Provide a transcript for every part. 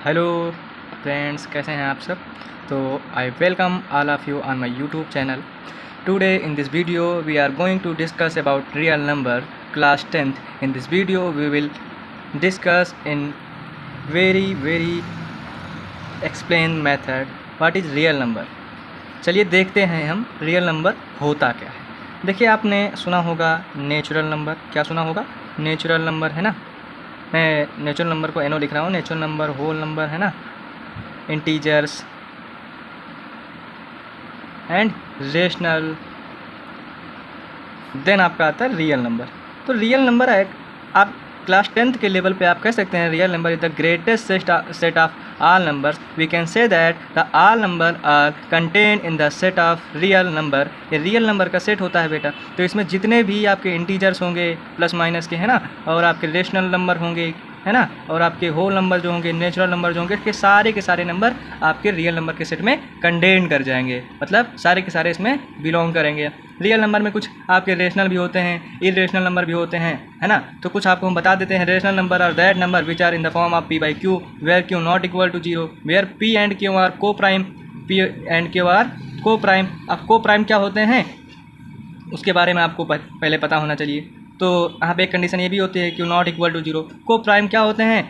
Hello friends, कैसे हैं आप सब। तो I welcome all of you on my YouTube channel. Today in this video we are going to discuss about real number class 10th। In this video we will discuss in very explain method what is real number. चलिए देखते हैं हम real number होता क्या है। देखिए, आपने सुना होगा नेचुरल नंबर। क्या सुना होगा? नेचुरल नंबर, है ना। मैं नेचुरल नंबर को एनो लिख रहा हूँ। नेचुरल नंबर, होल नंबर, है ना, इंटीजर्स एंड रेशनल। देन आपका आता है रियल नंबर। तो रियल नंबर है, आप क्लास 10th के लेवल पे आप कह सकते हैं real number is the greatest set of all numbers. We can say that the all number are contained in the set of real number. ये रियल नंबर का सेट होता है बेटा। तो इसमें जितने भी आपके इंटीजर्स होंगे प्लस माइनस के, है ना, और आपके रेशनल नंबर होंगे, है ना, और आपके होल नंबर जो होंगे, नेचुरल नंबर जो होंगे, के सारे नंबर आपके रियल नंबर के सेट में कंटेन कर जाएंगे। मतलब सारे के सारे इसमें बिलोंग करेंगे। रियल नंबर में कुछ आपके रेशनल भी होते हैं, इरेशनल नंबर भी होते हैं, है ना। तो कुछ आपको हम बता देते हैं। Rational number are that number which are in the form of p by q where q not equal to 0, where p and q are coprime, p and q are coprime. अब को prime क्या होते हैं उसके बारे में आपको पहले पता होना चाहिए। तो यहाँ पे एक कंडीशन ये भी होती है q नॉट इक्वल टू 0। को प्राइम क्या होते हैं?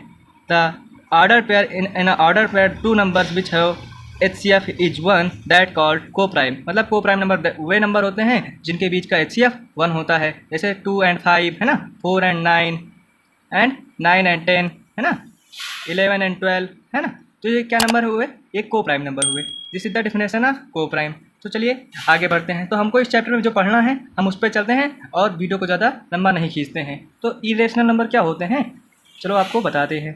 The order pair in order pair two numbers which have HCF is 1 that called को प्राइम। मतलब को प्राइम नंबर वे नंबर होते हैं जिनके बीच का HCF 1 होता है। जैसे 2 and 5, है ना, 4 and 9 एंड 9 and 10, है ना, 11 and 12, है ना। तो ये क्या नंबर हुए? ये को प्राइम नंबर हुए। This is the definition of को प्राइम। तो चलिए आगे बढ़ते हैं। तो हमको इस चैप्टर में जो पढ़ना है हम उस पर चलते हैं और वीडियो को ज़्यादा लंबा नहीं खींचते हैं। तो इरेशनल नंबर क्या होते हैं, चलो आपको बताते हैं।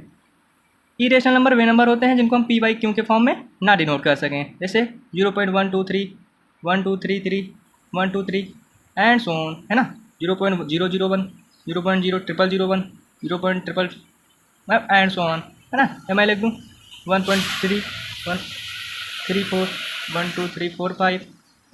इरेशनल नंबर वे नंबर होते हैं जिनको हम p by q के फॉर्म में ना डिनोट कर सकें। जैसे 0.123, 1233, 123 एंड सो ऑन, है ना। 0.001, 0.00001, 0.000 एंड सो ऑन, है ना। या मैं लिख दूँ 1.3, 134, 12345,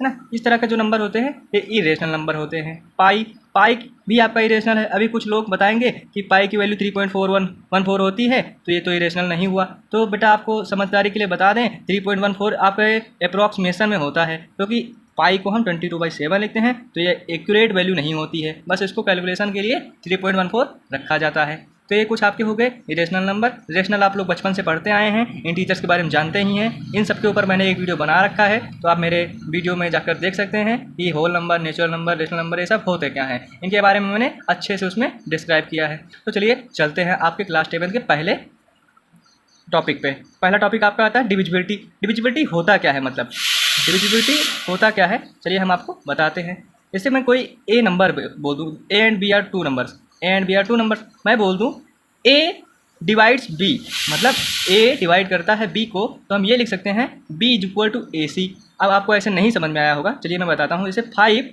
है ना। इस तरह के जो नंबर होते हैं ये इरेशनल नंबर होते हैं। पाई भी आपका इरेशनल है। अभी कुछ लोग बताएंगे कि पाई की वैल्यू 3.4114 होती है, तो ये तो इरेशनल नहीं हुआ। तो बेटा आपको समझदारी के लिए बता दें 3.14 आपके अप्रॉक्सीमेशन में होता है, क्योंकि पाई को हम 22/7 लिखते हैं, तो ये एक्यूरेट वैल्यू नहीं होती है। बस इसको कैलकुलेशन के लिए 3.14 रखा जाता है। तो ये कुछ आपके हो गए इरेशनल नंबर। रेशनल आप लोग बचपन से पढ़ते आए हैं, इंटीजर्स के बारे में जानते ही हैं। इन सब के ऊपर मैंने एक वीडियो बना रखा है, तो आप मेरे वीडियो में जाकर देख सकते हैं कि whole number, natural number, rational number ये सब होते क्या हैं। इनके बारे में मैंने अच्छे से उसमें डिस्क्राइब किया है। तो चलिए चलते हैं आपके क्लास 10 के पहले टॉपिक पे। पहला टॉपिक आपका आता है डिविजिबिलिटी। डिविजिबिलिटी होता क्या है, मतलब डिविजिबिलिटी होता क्या है, चलिए हम आपको बताते हैं। जैसे मैं कोई ए नंबर बोल दूँ, A and B are two numbers, A and B are two numbers, मैं बोल दूँ ए डिवाइड्स बी, मतलब ए डिवाइड करता है बी को, तो हम ये लिख सकते हैं बी इज इक्वल टू ए सी। अब आपको ऐसे नहीं समझ में आया होगा, चलिए मैं बताता हूँ। जैसे 5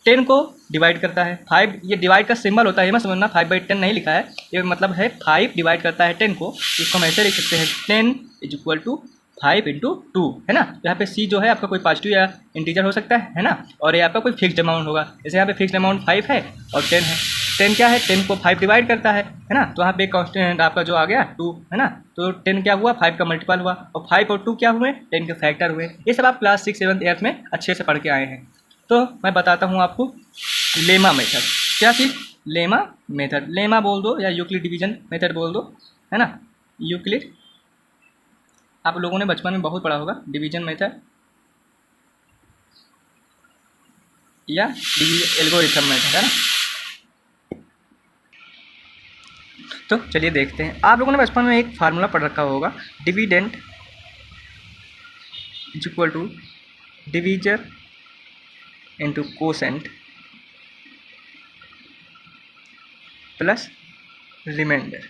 10 को डिवाइड करता है। 5 ये डिवाइड का सिंबल होता है, ये मत समझना 5/10 नहीं लिखा है, ये मतलब है 5 डिवाइड करता है 10 को। इसको हम ऐसे लिख सकते हैं 10 इज इक्वल टू 5 इंटू 2, है ना। यहाँ पे सी जो है आपका कोई पॉजिटिव या इंटीजर हो सकता है ना, और ये आपका कोई फिक्स्ड अमाउंट होगा। जैसे यहाँ पे फिक्स्ड अमाउंट 5 है और 10 है। 10 क्या है? 10 को 5 डिवाइड करता है ना, तो यहाँ पे कांस्टेंट आपका जो आ गया 2, है ना। तो 10 क्या हुआ? 5 का मल्टीपल हुआ, और 5 और 2 क्या हुए? 10 के फैक्टर हुए। ये सब आप क्लास 6, 7th, 8th में अच्छे से पढ़ के आए हैं। तो मैं बताता हूँ आपको लेमा मेथड। क्या चीज़? Lemma method. लेमा बोल दो या यूक्लिड डिवीजन मेथड बोल दो, है ना। यूक्लिड आप लोगों ने बचपन में बहुत पढ़ा होगा, डिवीजन मेथड या एल्गोरिथम मेथड, है ना। तो चलिए देखते हैं। आप लोगों ने बचपन में एक फार्मूला पढ़ रखा होगा, dividend is equal to divisor into quotient plus remainder,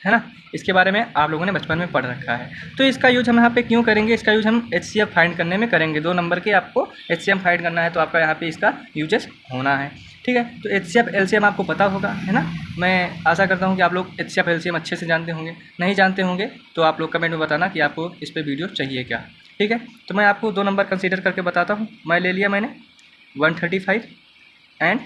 है ना। इसके बारे में आप लोगों ने बचपन में पढ़ रखा है। तो इसका यूज हम यहाँ पे क्यों करेंगे? इसका यूज हम HCF फाइंड करने में करेंगे। 2 नंबर के आपको HCF फाइंड करना है, तो आपका यहाँ पे इसका यूजेस होना है, ठीक है। तो HCF LCM आपको पता होगा, है ना। मैं आशा करता हूँ कि आप लोग HCF LCM अच्छे से जानते होंगे। नहीं जानते होंगे तो आप लोग कमेंट में बताना कि आपको इस पर वीडियो चाहिए क्या, ठीक है। तो मैं आपको 2 नंबर कंसिडर करके बताता हूँ। मैं ले लिया मैंने 135 एंड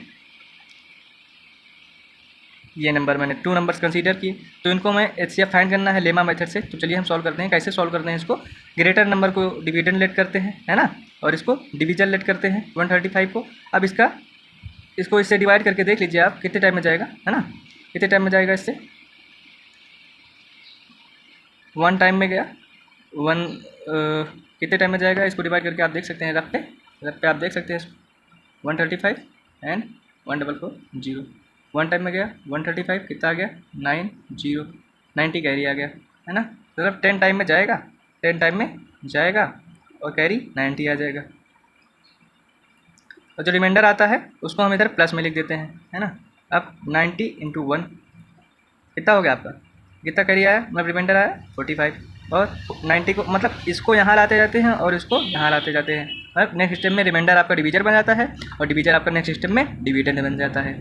ये नंबर मैंने 2 नंबर्स कंसीडर किए, तो इनको मैं HCF फाइंड करना है लेमा मेथड से। तो चलिए हम सॉल्व करते हैं। कैसे सॉल्व करते हैं इसको, ग्रेटर नंबर को डिविडेंड लेट करते हैं, है ना, और इसको डिवीजन लेट करते हैं 135 को। अब इसको इससे डिवाइड करके देख लीजिए आप कितने टाइम में जाएगा, है ना, कितने टाइम में जाएगा। इससे 1 टाइम में गया, 1 कितने टाइम में जाएगा, इसको डिवाइड करके आप देख सकते हैं। रफ पे आप देख सकते हैं इसको 135 एंड 1440, 1 टाइम में गया 135, कितना आ गया 90 कैरी आ गया, है ना। मतलब 10 टाइम में जाएगा, 10 टाइम में जाएगा और कैरी 90 आ जाएगा। और जो रिमाइंडर आता है उसको हम इधर प्लस में लिख देते हैं, है ना। अब 90 इंटू 1 कितना हो गया आपका, कितना कैरी आया, मतलब रिमाइंडर आया 45। और 90 को मतलब इसको यहाँ लाते जाते हैं और इसको यहाँ लाते जाते हैं, मतलब नेक्स्ट स्टेप में रिमाइंडर आपका डिवीजर बन जाता है और डिवीजर आपका नेक्स्ट स्टेप में डिविडेंड बन जाता है।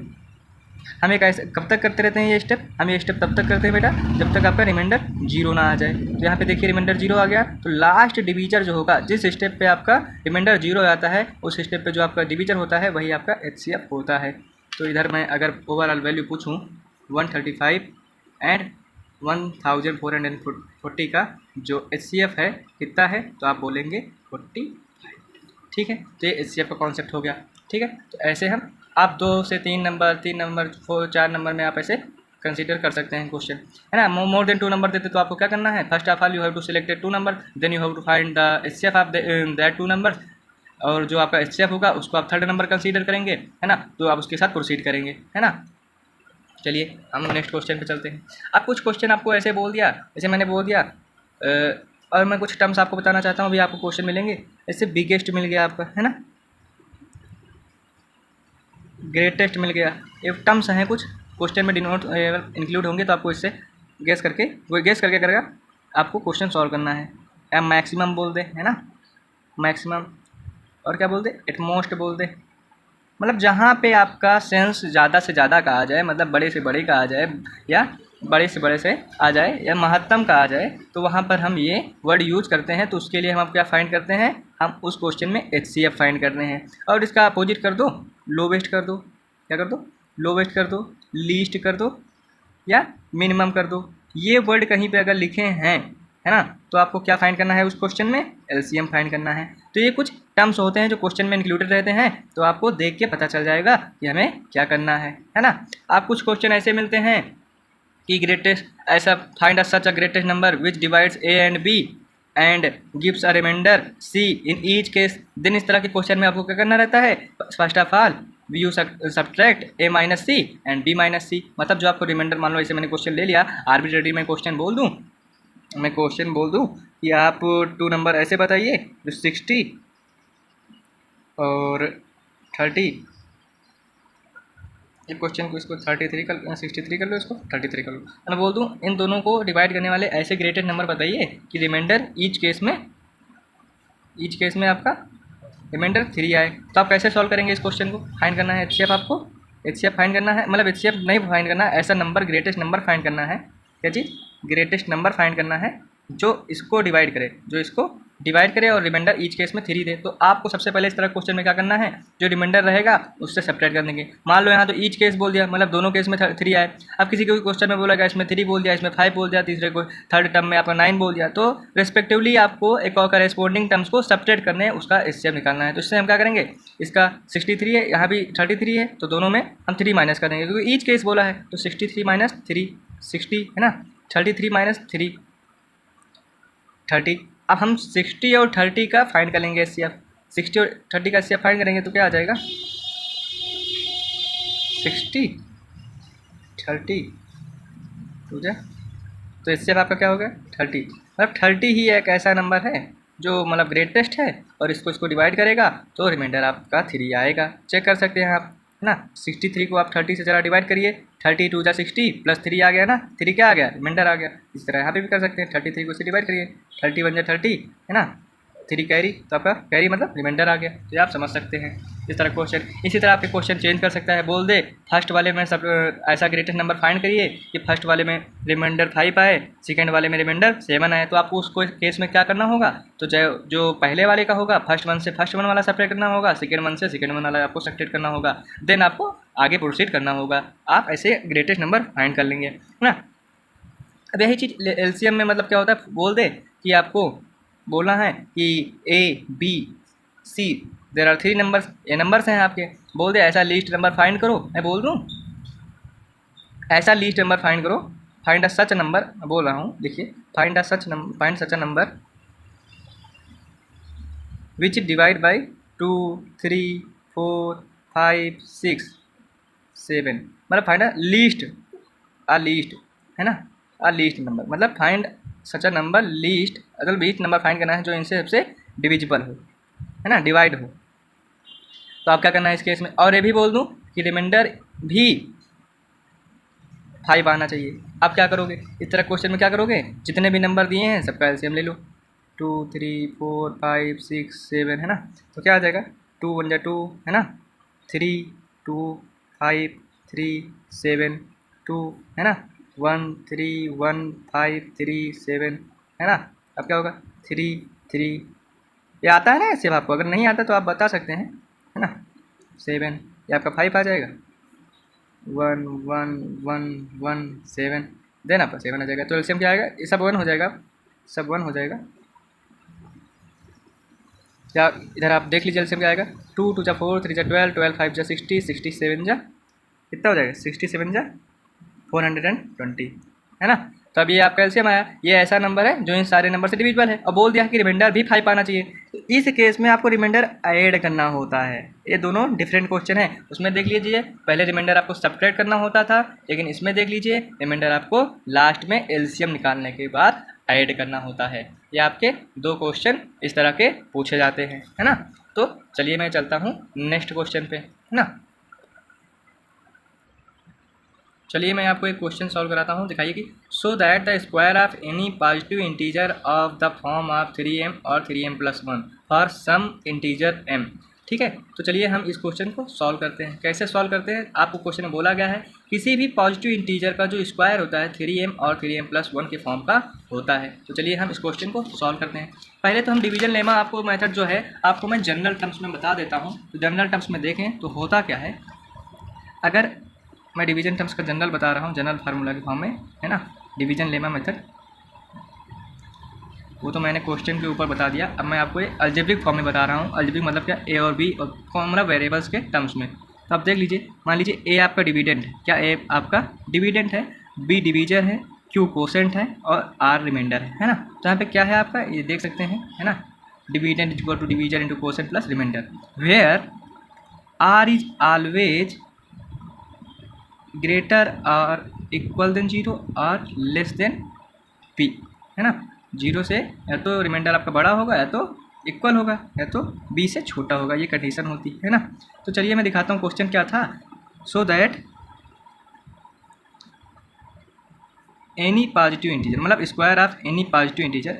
हम एक ऐसे कब तक करते रहते हैं ये स्टेप, हम ये स्टेप तब तक करते हैं बेटा जब तक आपका रिमाइंडर 0 ना आ जाए। तो यहाँ पे देखिए रिमाइंडर 0 आ गया, तो लास्ट डिवीजर जो होगा, जिस स्टेप पे आपका रिमाइंडर 0 आता है उस स्टेप पे जो आपका डिवीजर होता है वही आपका HCF होता है। तो इधर मैं अगर ओवरऑल वैल्यू पूछूँ 135 एंड 1440 का जो HCF है कितना है, तो आप बोलेंगे 45। ठीक है, तो ये HCF का कॉन्सेप्ट हो गया। ठीक है, तो ऐसे हम आप 2 से 3 नंबर, 3 नंबर, 4 नंबर में आप ऐसे कंसीडर कर सकते हैं क्वेश्चन, है ना। मोर देन 2 नंबर देते तो आपको क्या करना है, first of all you have to select 2 number, then you have to find the HCF of that 2 number, और जो आपका HCF होगा उसको आप 3rd नंबर कंसीडर करेंगे, है ना। तो आप उसके साथ प्रोसीड करेंगे, है ना। चलिए हम नेक्स्ट क्वेश्चन पे चलते हैं। अब कुछ क्वेश्चन आपको ऐसे बोल दिया, जैसे मैंने बोल दिया, और मैं कुछ टर्म्स आपको बताना चाहता हूँ, अभी आपको क्वेश्चन मिलेंगे। जैसे बिगेस्ट मिल गया आपका, है ना, ग्रेटेस्ट मिल गया, ये टर्म्स हैं कुछ क्वेश्चन में डिनोट इंक्लूड होंगे, तो आपको इससे गेस करके करेगा आपको क्वेश्चन सॉल्व करना है। या मैक्सिमम बोल दे, है ना, मैक्सिमम, और क्या बोल दे, एटमोस्ट बोल दे, मतलब जहाँ पे आपका सेंस ज़्यादा से ज़्यादा का आ जाए, मतलब बड़े से बड़े का आ जाए या बड़े से आ जाए या महत्तम का आ जाए, तो वहाँ पर हम ये वर्ड यूज करते हैं। तो उसके लिए हम क्या फाइंड करते हैं, हम उस क्वेश्चन में HCF फाइंड करते हैं। और इसका अपोजिट कर दो, लोवेस्ट कर दो, क्या कर दो, लोवेस्ट कर दो, लीस्ट कर दो या मिनिमम कर दो। ये वर्ड कहीं पे अगर लिखे हैं, है ना, तो आपको क्या फाइंड करना है उस क्वेश्चन में, LCM फाइंड करना है। तो ये कुछ टर्म्स होते हैं जो क्वेश्चन में इंक्लूडेड रहते हैं, तो आपको देख के पता चल जाएगा कि हमें क्या करना है ना। आप कुछ क्वेश्चन ऐसे मिलते हैं कि ग्रेटेस्ट, ऐसा find such a greatest number which divides A and B and gives a remainder C in each case, then इस तरह के क्वेश्चन में आपको क्या करना रहता है, first of all you subtract A minus C and B minus C। मतलब जो आपको रिमाइंडर, मान लो ऐसे मैंने क्वेश्चन ले लिया, आर्बिट्रेरी में क्वेश्चन बोल दूँ कि आप 2 नंबर ऐसे बताइए जो 60 और 30, ये क्वेश्चन को इसको 63 कर लो, इसको 33 कर लो। मैं बोल दूँ इन दोनों को डिवाइड करने वाले ऐसे ग्रेटेड नंबर बताइए कि रिमाइंडर ईच केस में आपका रिमाइंडर 3 आए। तो आप कैसे सॉल्व करेंगे इस क्वेश्चन को, फाइंड करना है HCF, आपको HCF फाइंड करना है, मतलब HCF नहीं फाइंड करना है, ऐसा नंबर ग्रेटेस्ट नंबर फाइंड करना है। क्या चीज़, ग्रेटेस्ट नंबर फाइंड करना है जो इसको डिवाइड करे और रिमाइंडर ईच केस में 3 दे। तो आपको सबसे पहले इस तरह क्वेश्चन में क्या करना है, जो रिमाइंडर रहेगा उससे सब्ट्रैक्ट कर देंगे। मान लो यहाँ तो ईच केस बोल दिया, मतलब दोनों केस में 3 आए। अब किसी को क्वेश्चन में बोला गया इसमें 3 बोल दिया, इसमें 5 बोल दिया, तीसरे को 3rd टर्म में आपका 9 बोल दिया, तो रिस्पेक्टिवली आपको एक और करेस्पॉन्डिंग टर्म्स को सब्ट्रैक्ट करने उसका HCF निकालना है। तो इससे हम क्या करेंगे, इसका 63 है, यहाँ भी 33 है, तो दोनों में हम 3 माइनस कर देंगे क्योंकि ईच केस बोला है। तो 63 माइनस 3 60, है ना, 33 माइनस 3 30। अब हम 60 और 30 का फाइंड करेंगे HCF, 60 और 30 का HCF फाइंड करेंगे तो क्या आ जाएगा, 60 30 हो जाए, तो HCF आपका क्या हो गया 30। मतलब 30 ही एक ऐसा नंबर है जो मतलब ग्रेटेस्ट है, और इसको डिवाइड करेगा तो रिमाइंडर आपका 3 आएगा। चेक कर सकते हैं आप, है ना। 63 को आप 30 से ज़रा डिवाइड करिए, 30 2 जा 60 प्लस 3 आ गया ना, 3 क्या आ गया, रिमाइंडर आ गया। इस तरह यहाँ पे भी कर सकते हैं, 33 को इससे डिवाइड करिए, 30 1 जा 30, है ना, 3 कैरी, तो आपका कैरी मतलब रिमाइंडर आ गया। तो ये आप समझ सकते हैं। इस तरह क्वेश्चन। इसी तरह आपके क्वेश्चन चेंज कर सकता है, बोल दे फर्स्ट वाले में सब ऐसा ग्रेटेस्ट नंबर फाइंड करिए कि फर्स्ट वाले में रिमाइंडर 5 आए, सेकेंड वाले में रिमाइंडर 7 आए। तो आपको उसको केस में क्या करना होगा, तो जो पहले वाले का होगा फर्स्ट वन से फर्स्ट वन वाला सेपरेट करना होगा, सेकेंड वन से सेकेंड वन वाला आपको सेपरेट करना होगा, देन आपको आगे प्रोसीड करना होगा। आप ऐसे ग्रेटेस्ट नंबर फाइंड कर लेंगे, है ना। अब यही चीज़ एलसीएम में मतलब क्या होता है, बोल दे कि आपको बोलना है कि A B C there are 3 numbers, ये नंबर्स हैं आपके, बोल दे ऐसा लीस्ट नंबर फाइंड करो। मैं बोल दूँ ऐसा लीस्ट नंबर फाइंड करो, फाइंड अ सच नंबर, बोल रहा हूँ देखिए, find such a number which divide by 2 3 4 5 6 7, मतलब फाइंड अ लीस्ट है ना, अ लीस्ट नंबर मतलब find such a number least, अगर लीस्ट नंबर फाइंड करना है जो इनसे सबसे डिविजिबल हो, है ना, डिवाइड हो। तो आप क्या करना है इस केस में, और ये भी बोल दूं कि रिमाइंडर भी 5 आना चाहिए। आप क्या करोगे इस तरह क्वेश्चन में, क्या करोगे, जितने भी नंबर दिए हैं सबका एलसीएम ले लो, 2 3 4 5 6 7, है ना। तो क्या आ जाएगा, 2 1 2 है ना, 3 2 5 3 7 2, है ना, 1 3 1 5 3 7, है ना। अब क्या होगा 3 3, ये आता है ना ऐसे, आपको अगर नहीं आता तो आप बता सकते हैं, है ना, 7, ये आपका 5 आ जाएगा, 1 1 1 1 7, देन आपका 7 आ जाएगा। तो एलसीएम क्या आएगा, ये सब 1 हो जाएगा, सब 1 हो जाएगा। या इधर आप देख लीजिए एलसीएम क्या आएगा, 2 2 जा 4 3 जा 12 12 5 जा 60 67 जा कितना हो जाएगा, 67 जा 420, है ना। तो अब ये आपका एलसीएम आया, ये ऐसा नंबर है जो इन सारे नंबर से डिविजिबल है, और बोल दिया कि रिमाइंडर भी 5 आना चाहिए। तो इस केस में आपको रिमाइंडर ऐड करना होता है। ये दोनों डिफरेंट क्वेश्चन है, उसमें देख लीजिए पहले रिमाइंडर आपको सब्ट्रैक्ट करना होता था, लेकिन इसमें देख लीजिए रिमाइंडर आपको लास्ट में एलसीएम निकालने के बाद ऐड करना होता है। ये आपके 2 क्वेश्चन इस तरह के पूछे जाते हैं, है ना। तो चलिए मैं चलता हूँ नेक्स्ट क्वेश्चन पे, है ना। चलिए मैं आपको एक क्वेश्चन सॉल्व कराता हूँ, दिखाइए कि so that the square of any positive integer of the form of 3m और 3m+1 for some integer m। ठीक है, तो चलिए हम इस क्वेश्चन को सॉल्व करते हैं। कैसे सॉल्व करते हैं, आपको क्वेश्चन में बोला गया है किसी भी पॉजिटिव इंटीजर का जो स्क्वायर होता है 3m और 3m+1 के फॉर्म का होता है। तो चलिए हम इस क्वेश्चन को सॉल्व करते हैं। पहले तो हम डिवीजन लेमा आपको मेथड जो है आपको मैं जनरल टर्म्स में बता देता हूँ। तो जनरल टर्म्स में देखें तो होता क्या है, अगर मैं डिवीजन टर्म्स का जनरल बता रहा हूँ, जनरल फार्मूला के फॉर्म में, है ना, डिवीजन लेमा मेथड, वो तो मैंने क्वेश्चन के ऊपर बता दिया। अब मैं आपको ये अलजेब्रिक फॉर्म में बता रहा हूँ। अलजेब्रिक मतलब क्या, ए और बी और मतलब वेरिएबल्स के टर्म्स में। तो आप देख लीजिए, मान लीजिए ए आपका डिविडेंड है, क्या ए आपका डिविडेंड है, बी डिवीजर है, क्यू कोसेंट है और आर रिमाइंडर है ना। तो यहाँ पे क्या है आपका, ये देख सकते हैं, है ना, dividend is equal to divisor into quotient plus remainder, where r is always greater और इक्वल देन 0 और लेस देन पी, है ना। 0 से या तो रिमाइंडर आपका बड़ा होगा या तो इक्वल होगा या तो बी से छोटा होगा, ये कंडीशन होती है ना। तो चलिए मैं दिखाता हूँ क्वेश्चन क्या था। So that any positive integer, मतलब square of any positive integer,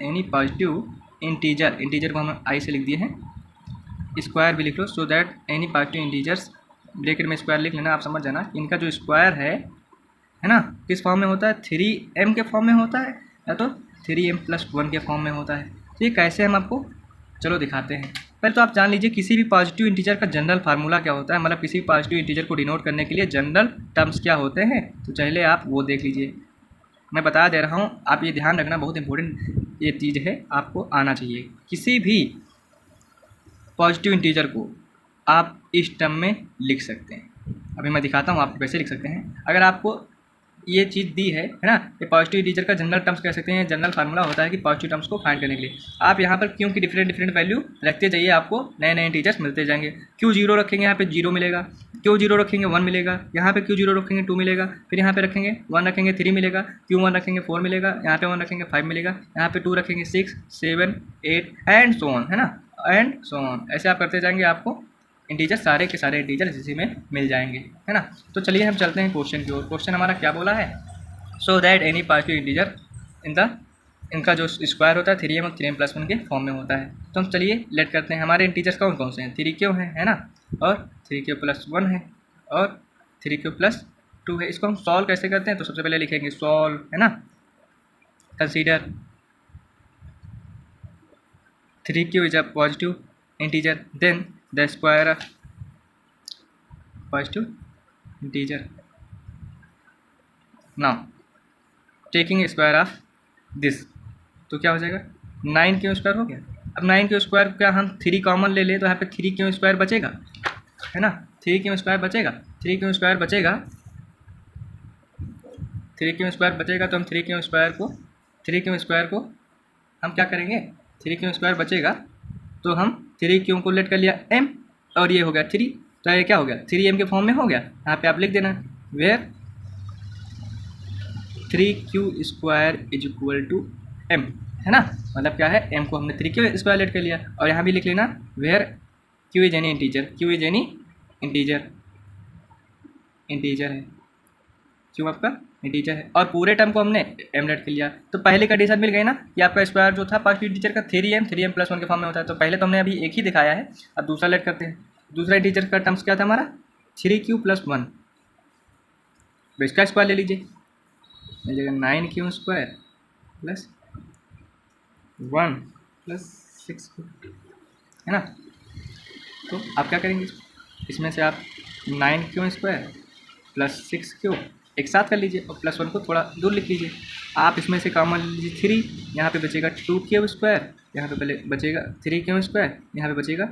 integer को हम आई से लिख दिए हैं, स्क्वायर भी लिख लो। So that any positive integers, bracket में स्क्वायर लिख लेना, आप समझ जाना। इनका जो स्क्वायर है ना, किस फॉर्म में होता है, 3m के फॉर्म में होता है या तो 3m+1 के फॉर्म में होता है। तो ये कैसे हम आपको चलो दिखाते हैं। पहले तो आप जान लीजिए किसी भी पॉजिटिव इंटीजर का जनरल फार्मूला क्या होता है, मतलब किसी भी पॉजिटिव इंटीजर को डिनोट करने के लिए जनरल टर्म्स क्या होते हैं। तो पहले आप वो देख लीजिए, मैं बता दे रहा हूँ, आप ये ध्यान रखना, बहुत इंपॉर्टेंट ये चीज़ है, आपको आना चाहिए। किसी भी पॉजिटिव इंटीजर को आप इस टर्म में लिख सकते हैं। अभी मैं दिखाता हूँ आपको कैसे लिख सकते हैं। अगर आपको ये चीज़ दी है ना, ये पॉजिटिव इंटीजर का जनरल टर्म्स कह सकते हैं, जनरल फार्मूला होता है कि पॉजिटिव टर्म्स को फाइंड करने के लिए आप यहाँ पर क्यों की डिफरेंट वैल्यू रखते जाइए, आपको नए नए इंटीजर्स मिलते जाएंगे। क्यों 0 रखेंगे, यहाँ पे 0 मिलेगा, क्यों 0 रखेंगे 1 मिलेगा, यहाँ पे क्यों 0 रखेंगे 2 मिलेगा, फिर यहाँ पे रखेंगे 1 रखेंगे 3 मिलेगा, क्यों 1 रखेंगे 4 मिलेगा, यहाँ पे 1 रखेंगे 5 मिलेगा, यहाँ पे 2 रखेंगे 6 7 8 एंड सो ऑन, है ना, एंड सो ऑन। ऐसे आप करते जाएंगे, आपको इंटीजर सारे के सारे इंटीजर इसी में मिल जाएंगे, है ना। तो चलिए हम चलते हैं क्वेश्चन की ओर। क्वेश्चन हमारा क्या बोला है, सो that any positive integer in the इनका जो स्क्वायर होता है 3m और 3m+1 के फॉर्म में होता है। तो हम चलिए लेट करते हैं। हमारे इंटीजर्स कौन कौन से हैं? 3q है ना, और 3q+1 है, और 3q+2 है। इसको हम सॉल्व कैसे करते हैं? तो सबसे पहले लिखेंगे सॉल्व, है ना। Consider 3q is a positive integer, then the square of positive integer. Now taking square of this, तो क्या हो जाएगा? 9q² हो गया। अब 9q² क्या हम 3 कॉमन ले तो यहाँ पे 3q² बचेगा, है ना। 3q² बचेगा, 3q² बचेगा, 3q² बचेगा। तो हम 3q² को हम क्या करेंगे? 3q² बचेगा तो हम 3q को लेट कर लिया m, और ये हो गया 3, तो ये क्या हो गया? 3m के फॉर्म में हो गया। यहाँ पे आप लिख देना where 3q² is equal to m, है ना। मतलब क्या है? m को हमने 3q² लेट कर लिया। और यहाँ भी लिख लेना where q is any integer, q is any integer, integer है, q आपका इंटीजर है। और पूरे टर्म को हमने m लेट कर लिया। तो पहले कंडीशन मिल गई ना कि आपका स्क्वायर जो था फर्स्ट इंटीजर का 3m+1 के फॉर्म में होता है। तो पहले तो हमने अभी एक ही दिखाया है, अब दूसरा लेट करते हैं। दूसरा इंटीजर का टर्म्स क्या था हमारा? 3q+1, तो इसका स्क्वायर ले लीजिए, मिल जाएगा 9q² + 1 + 6q, है ना। तो आप क्या करेंगे? इसमें से आप 9q² + 6q एक साथ कर लीजिए और +1 को थोड़ा दूर लिख लीजिए। आप इसमें से कॉमन लीजिए 3, यहाँ पे बचेगा 2q², यहाँ पे पहले बचेगा 3q², यहाँ पे बचेगा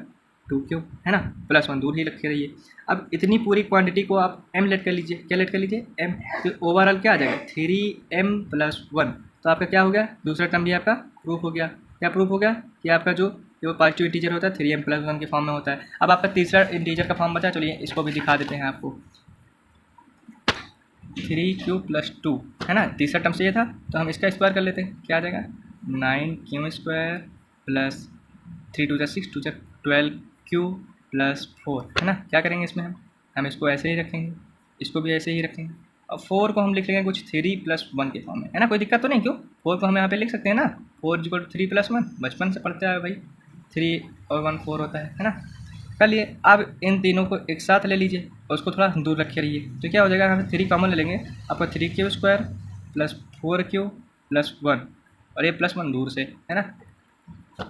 2q, है ना। +1 दूर ही रखे रहिए। अब इतनी पूरी क्वांटिटी को आप m लेट कर लीजिए। क्या लेट कर लीजिए? m। तो ओवरऑल क्या आ जाएगा? 3m+1। तो आपका क्या हो गया? दूसरा टर्म भी आपका प्रूफ हो गया। क्या प्रूफ हो गया? कि आपका जो पॉजिटिव इंटीजर होता है 3m+1 के फॉर्म में होता है। अब आपका तीसरा इंटीजर का फॉर्म बचा, चलिए इसको भी दिखा देते हैं आपको। 3q+2, है ना। तीसरा टर्म से ये था, तो हम इसका स्क्वायर कर लेते हैं। क्या आ जाएगा? 9q² + 3 × 6 = 12q + 4, है ना। क्या करेंगे इसमें? हम इसको ऐसे ही रखेंगे, इसको भी ऐसे ही रखेंगे, और 4 को हम लिख लेंगे कुछ 3+1 के फॉर्म में, है ना। कोई दिक्कत तो नहीं? क्यों? 4 को हम यहाँ पे लिख सकते हैं ना, 4 = 3+1, बचपन से पढ़ते आए भाई, 3 और 1 4 होता है ना। कर लिए। अब इन तीनों को एक साथ ले लीजिए और उसको थोड़ा दूर रखे रहिए। तो क्या हो जाएगा? यहाँ पे 3 कॉमन ले लेंगे, आपका 3q² + 4q + 1, और ये +1 दूर से, है ना।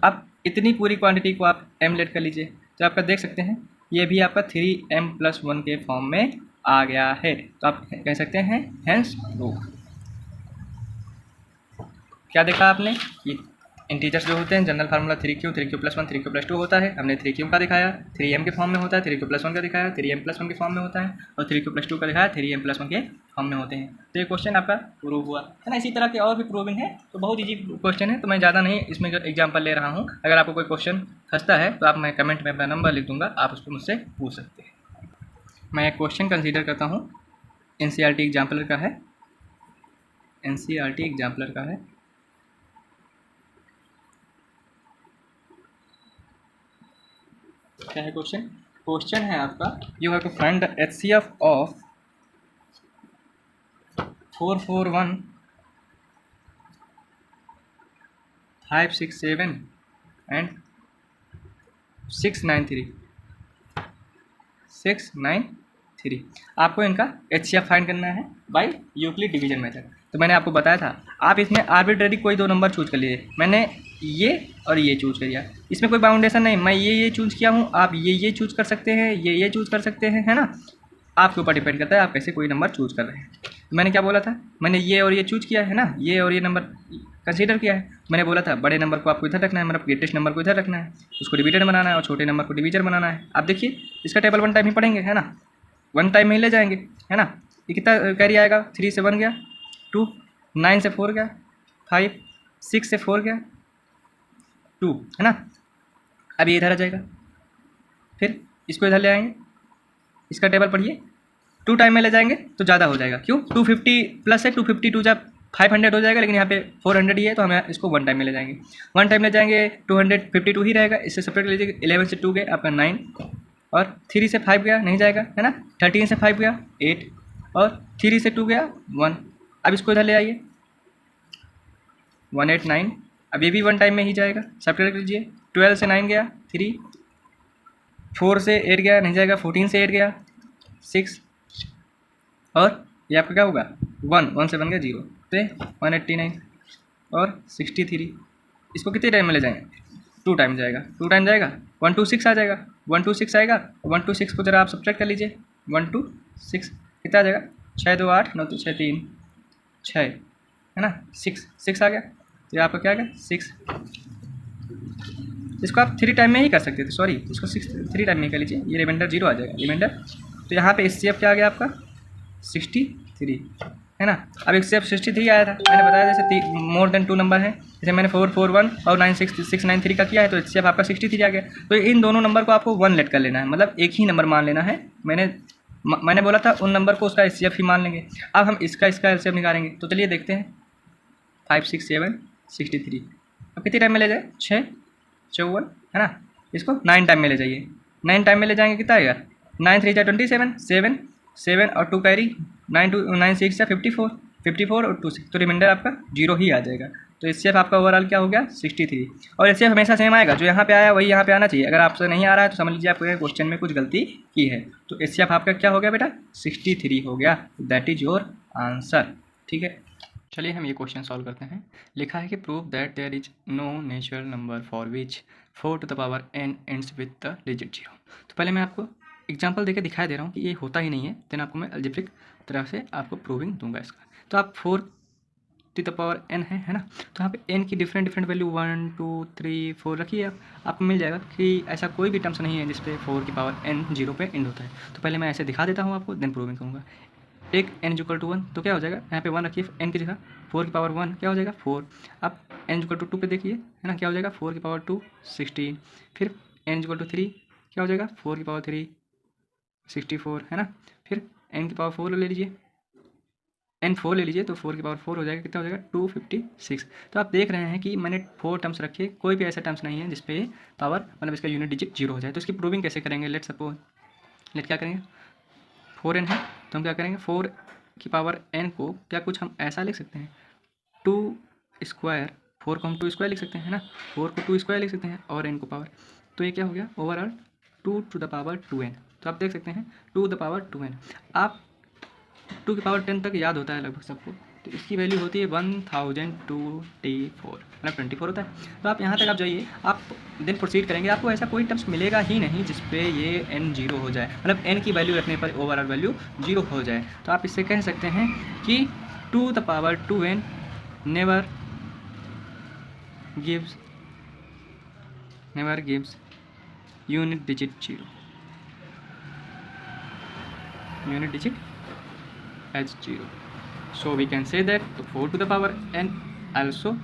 अब इतनी पूरी क्वांटिटी को आप m लेट कर लीजिए। तो आपका देख सकते हैं ये भी आपका 3m+1 के फॉर्म में आ गया है। तो आप कह सकते हैं हेंस प्रूफ। क्या देखा आपने? ये इंटीजर्स जो होते हैं general formula 3q, 3q+1, 3q+2 होता है। हमने 3q का दिखाया 3m के फॉर्म में होता है, 3q+1 का दिखाया 3m+1 के फॉर्म में होता है, और 3q+2 का दिखाया 3m+1 के फॉर्म में होते हैं। तो ये क्वेश्चन आपका प्रूव हुआ, है ना। इसी तरह के और भी प्रूविंग है, तो बहुत ईजी क्वेश्चन है। तो मैं ज़्यादा नहीं इसमें एग्जाम्पल ले रहा हूँ। अगर आपको कोई क्वेश्चन फंसता है तो आप, मैं कमेंट में अपना नंबर लिख दूँगा, आप उसको मुझसे पूछ सकते हैं। मैं एक क्वेश्चन कंसीडर करता हूँ, NCERT एग्जाम्पलर का है, NCERT एग्जाम्पलर का है। क्या है क्वेश्चन? क्वेश्चन है आपका, you have to find the HCF of 441 567 and 693। आपको इनका HCF फाइंड करना है बाय यूक्लिड डिवीजन मेथड। तो मैंने आपको बताया था, आप इसमें आर्बिट्रेरी कोई दो नंबर चूज कर लीजिए। मैंने ये और ये चूज कर लिया, इसमें कोई बाउंडेशन नहीं। मैं ये चूज किया हूँ, आप ये चूज कर सकते हैं, ये चूज कर सकते हैं, है ना। आपके ऊपर डिपेंड करता है आप कैसे कोई नंबर चूज कर रहे हैं। मैंने क्या बोला था? मैंने ये और ये चूज किया है ना, ये और ये नंबर कंसीडर किया है। मैंने बोला था बड़े नंबर को आपको इधर रखना है, मतलब ग्रेटेस्ट नंबर को इधर रखना है, उसको डिविडेंड बनाना है, और छोटे नंबर को डिवीजर बनाना है। आप देखिए इसका टेबल 1 टाइम ही पढ़ेंगे, है ना, 1 टाइम में ही ले जाएंगे, है ना। ये कितना कैरी आएगा? 3 से 1 गया, 2, 9 से 4 गया, 5, 6 से 4 गया, 2, है ना। अब ये इधर आ जाएगा, फिर इसको इधर ले आएंगे, इसका टेबल पढ़िए, 2 टाइम में ले जाएंगे तो ज़्यादा हो जाएगा। क्यों? 250 प्लस है, 252 जब 500 हो जाएगा, लेकिन यहाँ पे 400 ही है, तो हम इसको 1 टाइम में ले जाएंगे। 1 टाइम ले जाएंगे 252 ही रहेगा। इससे सेपरेट लीजिए, 11 से 2 गए आपका 9, और 3 से 5 गया, नहीं जाएगा, है ना। 13 से 5 गया 8, और 3 से 2 गया 1। अब इसको इधर ले आइए, 189। अब ये भी 1 टाइम में ही जाएगा, सब्ट्रैक्ट कीजिए। 12 से 9 गया 3, 4 से 8 गया नहीं जाएगा, 14 से 8 गया 6, और ये आपका क्या होगा 1 से बन गया 0, तो 189 और 63। इसको कितने टाइम में ले जाएंगे? 2 टाइम जाएगा, 2 टाइम जाएगा 126 आ जाएगा, 126 आएगा। 126 को जरा आप सब्ट्रैक्ट कर लीजिए, 126 कितना आ जाएगा? 6 2 8 9 2 6 3 6 है ना, 6 आ गया, तो ये आपका क्या आ गया 6। इसको आप 3 टाइम में ही कर सकते थे, सॉरी इसको 3 टाइम में कर लीजिए, ये रिमाइंडर 0 आ जाएगा रिमाइंडर। तो यहाँ पे HCF क्या आ गया आपका 63 है ना। अब HCF 63 आया था, मैंने बताया जैसे मोर देन 2 नंबर है, जैसे मैंने 441 और 96693 का किया है, तो HCF आपका 63 आ गया। तो इन दोनों नंबर को आपको 1 लेट कर लेना है, मतलब एक ही नंबर मान लेना है। मैंने बोला था उन नंबर को उसका HCF ही मान लेंगे। अब हम इसका HCF निकालेंगे, तो चलिए देखते हैं। 5 6 7 63, अब कितने टाइम में ले जाए? 6 54 है ना। इसको 9 टाइम में ले जाइए, 9 टाइम में ले जाएंगे कितना आएगा? 9 3 27 7 और 2 कैरी, 9 6 54 और 2 6, तो रिमाइंडर आपका 0 ही आ जाएगा। तो HCF आपका ओवरऑल क्या हो गया 63। और HCF हमेशा सेम आएगा, जो यहाँ पे आया वही यहाँ पे आना चाहिए। अगर आपसे नहीं आ रहा है तो समझ लीजिए आपको क्वेश्चन में कुछ गलती की है। तो HCF आपका क्या हो गया बेटा 63 हो गया, दैट इज योर आंसर। ठीक है, चलिए हम ये क्वेश्चन सॉल्व करते हैं। लिखा है कि prove that there is no natural number for which 4 to the power n ends with the digit 0। तो पहले मैं आपको एग्जांपल देके दिखाई दे रहा हूँ कि ये होता ही नहीं है, देन आपको मैं अलजेब्रिक तरह से आपको प्रूविंग दूंगा इसका। तो आप 4 टू द पावर n है ना, तो यहाँ पे n की डिफरेंट वैल्यू 1 2 3 4 रखिए। आपको मिल जाएगा कि ऐसा कोई भी टर्म्स नहीं है जिसपे 4 की पावर n 0 पे एंड होता है। तो पहले मैं ऐसे दिखा देता हूँ आपको, देन प्रूविंग करूँगा। एक n इक्वल टू 1, तो क्या हो जाएगा यहाँ पे 1 रखिए n की जगह, 4 की पावर 1 क्या हो जाएगा 4। अब n इक्वल टू 2 पे देखिए है ना, क्या हो जाएगा 4 की पावर 2 16। फिर n इक्वल टू 3 क्या हो जाएगा 4 की पावर 3 64 है ना। फिर n की पावर 4 ले लीजिए, n 4 ले लीजिए, तो 4 की पावर 4 हो जाएगा, कितना हो जाएगा 256। तो आप देख रहे हैं कि मैंने 4 टर्म्स रखे, कोई भी ऐसा टर्म्स नहीं है जिसपे पावर मतलब इसका यूनिट डिजिट 0 हो जाए। तो इसकी प्रूविंग कैसे करेंगे? लेट सपोज क्या करेंगे 4n है, तो हम क्या करेंगे 4 की पावर n को क्या कुछ हम ऐसा लिख सकते हैं 2 स्क्वायर, 4 को हम 2 स्क्वायर लिख सकते हैं ना, 4 को 2 स्क्वायर लिख सकते हैं और n को पावर, तो ये क्या हो गया overall 2 to the power 2n। तो आप देख सकते हैं 2 द पावर 2n। आप 2 की पावर 10 तक याद होता है लगभग सबको, तो इसकी वैल्यू होती है 1024 मतलब 24 होता है। तो आप यहाँ तक आप जाइए, आप देन प्रोसीड करेंगे, आपको ऐसा कोई टर्म्स मिलेगा ही नहीं जिसपे ये n 0 हो जाए, मतलब n की वैल्यू रखने पर ओवरऑल वैल्यू 0 हो जाए। तो आप इससे कह सकते हैं कि 2 the power 2n never gives unit digit 0, unit digit as 0. So we can say that 4 to the power n also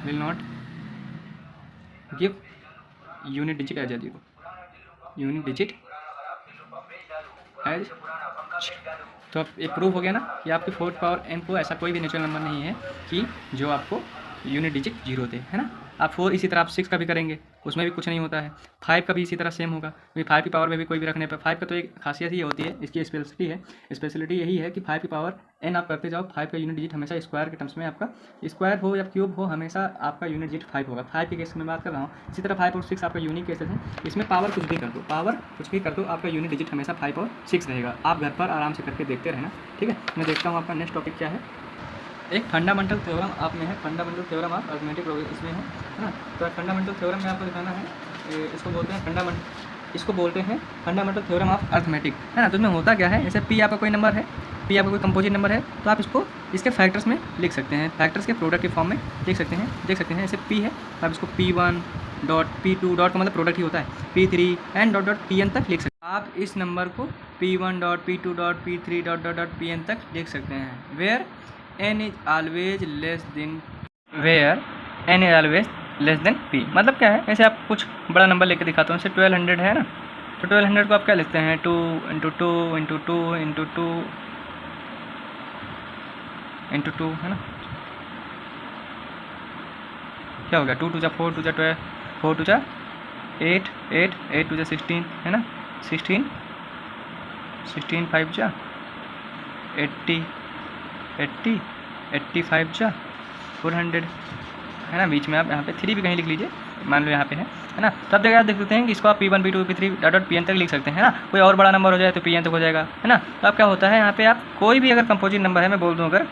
will not give unit digit as a 0, unit digit as 0. तो अब ये प्रूफ हो गया ना कि आपके 4 power n को ऐसा कोई भी नेचुरल नंबर नहीं है कि जो आपको यूनिट डिजिट 0 दे, है ना। आप 4 इसी तरह आप 6 का भी करेंगे, उसमें भी कुछ नहीं होता है। 5 का भी इसी तरह सेम होगा, क्योंकि 5 की पावर में भी कोई भी रखने पर 5 का तो एक खासियत ही होती है, इसकी स्पेशलिटी यही है कि 5 की पावर n आप करते जाओ, 5 का यूनिट डिजिट हमेशा स्क्वायर के टर्म्स में, आपका स्क्वायर हो या क्यूब हो, हमेशा आपका यूनिट डिजिट 5 होगा। 5 के केस में बात कर रहा हूँ। इसी तरह 5 और 6 आपका यूनिक केसेस है, इसमें पावर कुछ भी कर दो, आपका यूनिट डिजिट हमेशा 5 और 6 रहेगा। आप घर पर आराम से करके देखते रहना, ठीक है। मैं देखता हूँ आपका नेक्स्ट टॉपिक क्या है। एक फंडामेंटल थ्योरम आप में है, फंडामेंटल थ्योरम ऑफ अरिथमेटिक इसमें है ना। तो फंडामेंटल थ्योरम में आपको दिखाना है, इसको बोलते हैं फंडामेंटल थ्योरम ऑफ अरिथमेटिक, है ना। तो इसमें होता क्या है, जैसे p आपका कोई नंबर है, p आपका कोई कंपोजिट नंबर है, तो आप इसको इसके फैक्टर्स में लिख सकते हैं, फैक्टर्स के प्रोडक्ट के फॉर्म में लिख सकते हैं। जैसे p है, तो आप इसको p1 डॉट p2 डॉट का मतलब प्रोडक्ट ही होता है, p3 and dot dot pn तक लिख सकते हैं। आप इस नंबर को p1 dot p2 dot p3 dot dot dot pn तक लिख सकते हैं, where n is always less than p। मतलब क्या है, ऐसे आप कुछ बड़ा नंबर लेकर दिखाता हूँ, जैसे 1200 है ना, तो 1200 को आप क्या लिखते हैं 2 इंटू 2 इंटू 2 इंटू 2 इंटू 2 है ना। क्या हो गया 2 टू जा 4 टू जा 12, 4 टू जा 8 8 8 टू जा 16 है ना, 16 5 जा 80 80 85 जा 400 है ना, बीच में आप यहाँ पे 3 भी कहीं लिख लीजिए, मान लो यहाँ पे है ना। तब जगह आप देख सकते हैं कि इसको आप P1 P2 P3 dot Pn तक लिख सकते हैं, है ना। कोई और बड़ा नंबर हो जाए तो Pn तक हो जाएगा, है ना। तो अब क्या होता है यहाँ पे आप कोई भी अगर कंपोजिट नंबर है, मैं बोल दूँ अगर